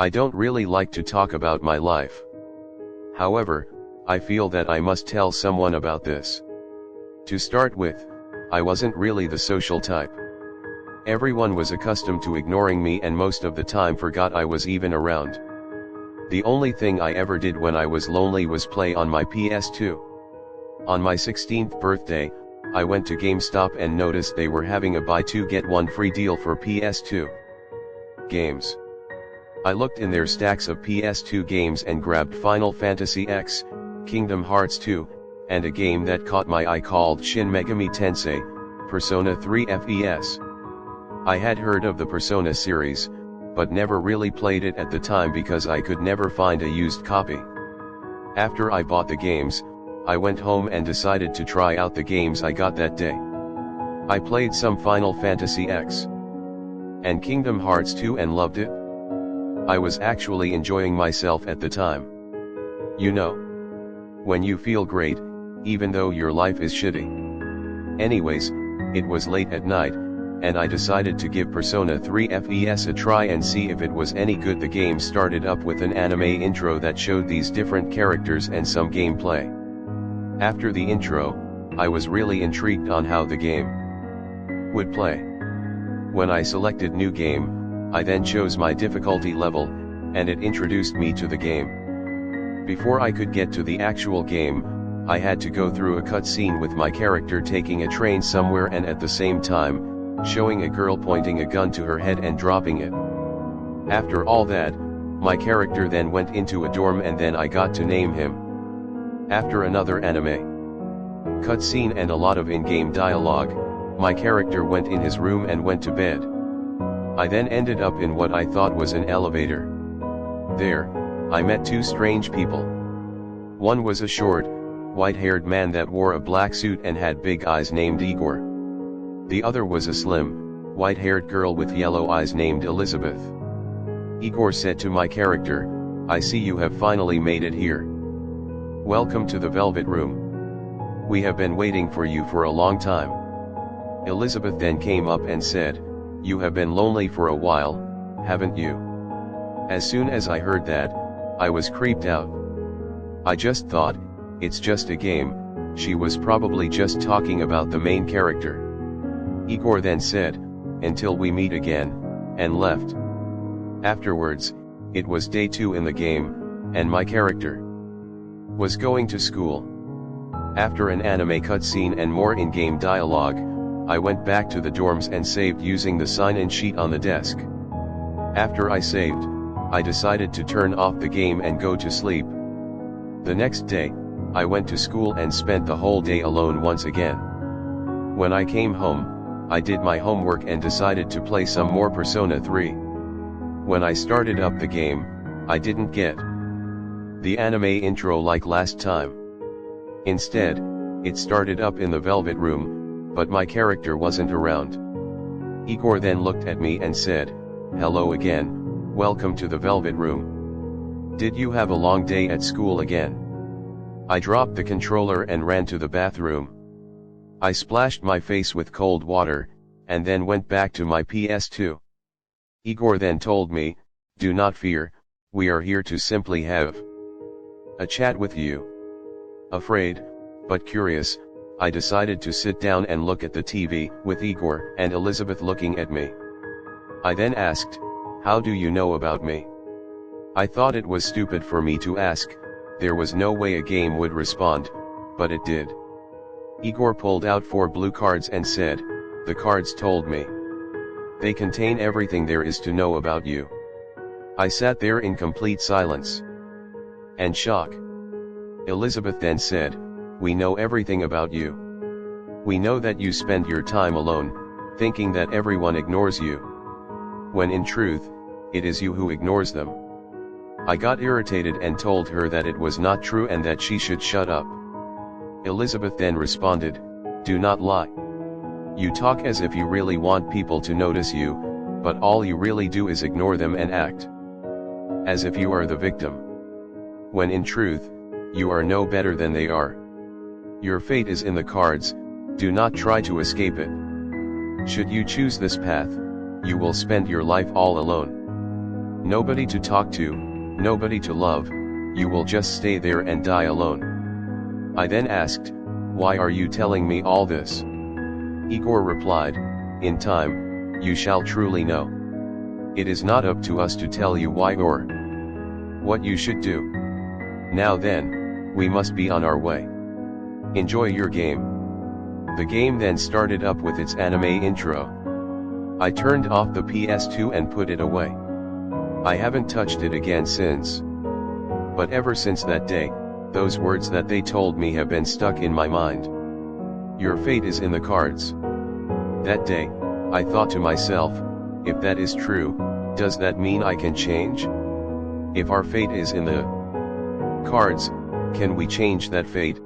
I don't really like to talk about my life. However, I feel that I must tell someone about this. To start with, I wasn't really the social type. Everyone was accustomed to ignoring me and most of the time forgot I was even around. The only thing I ever did when I was lonely was play on my PS2. On my 16th birthday, I went to GameStop and noticed they were having a buy 2 get 1 free deal for PS2 games. I looked in their stacks of PS2 games and grabbed Final Fantasy X, Kingdom Hearts 2, and a game that caught my eye called Shin Megami Tensei, Persona 3 FES. I had heard of the Persona series, but never really played it at the time because I could never find a used copy. After I bought the games, I went home and decided to try out the games I got that day. I played some Final Fantasy X and Kingdom Hearts 2 and loved it. I was actually enjoying myself at the time. You know, when you feel great, even though your life is shitty. Anyways, it was late at night, and I decided to give Persona 3 FES a try and see if it was any good. The game started up with an anime intro that showed these different characters and some gameplay. After the intro, I was really intrigued on how the game would play. When I selected New Game, I then chose my difficulty level, and it introduced me to the game. Before I could get to the actual game, I had to go through a cutscene with my character taking a train somewhere and at the same time, showing a girl pointing a gun to her head and dropping it. After all that, my character then went into a dorm and then I got to name him. After another anime cutscene and a lot of in-game dialogue, my character went in his room and went to bed. I then ended up in what I thought was an elevator. There, I met two strange people. One was a short, white-haired man that wore a black suit and had big eyes named Igor. The other was a slim, white-haired girl with yellow eyes named Elizabeth. Igor said to my character, "I see you have finally made it here. Welcome to the Velvet Room. We have been waiting for you for a long time." Elizabeth then came up and said, "You have been lonely for a while, haven't you?" As soon as I heard that, I was creeped out. I just thought, it's just a game, she was probably just talking about the main character. Igor then said, "Until we meet again," and left. Afterwards, it was day 2 in the game, and my character was going to school. After an anime cutscene and more in-game dialogue, I went back to the dorms and saved using the sign-in sheet on the desk. After I saved, I decided to turn off the game and go to sleep. The next day, I went to school and spent the whole day alone once again. When I came home, I did my homework and decided to play some more Persona 3. When I started up the game, I didn't get the anime intro like last time. Instead, it started up in the Velvet Room, but my character wasn't around. Igor then looked at me and said, "Hello again, welcome to the Velvet Room. Did you have a long day at school again?" I dropped the controller and ran to the bathroom. I splashed my face with cold water, and then went back to my PS2. Igor then told me, "Do not fear, we are here to simply have a chat with you." Afraid, but curious, I decided to sit down and look at the TV, with Igor and Elizabeth looking at me. I then asked, "How do you know about me?" I thought it was stupid for me to ask, there was no way a game would respond, but it did. Igor pulled out 4 blue cards and said, "The cards told me. They contain everything there is to know about you." I sat there in complete silence and shock. Elizabeth then said, "We know everything about you. We know that you spend your time alone, thinking that everyone ignores you, when in truth, it is you who ignores them." I got irritated and told her that it was not true and that she should shut up. Elizabeth then responded, "Do not lie. You talk as if you really want people to notice you, but all you really do is ignore them and act as if you are the victim, when in truth, you are no better than they are. Your fate is in the cards, do not try to escape it. Should you choose this path, you will spend your life all alone. Nobody to talk to, nobody to love, you will just stay there and die alone. I then asked, why are you telling me all this? Igor replied, in time, you shall truly know. It is not up to us to tell you why or what you should do. Now then, we must be on our way. Enjoy your game. The game then started up with its anime intro. I turned off the PS2 and put it away. I haven't touched it again since. But ever since that day, those words that they told me have been stuck in my mind. Your fate is in the cards. That day, I thought to myself, if that is true, does that mean I can change? If our fate is in the cards, can we change that fate?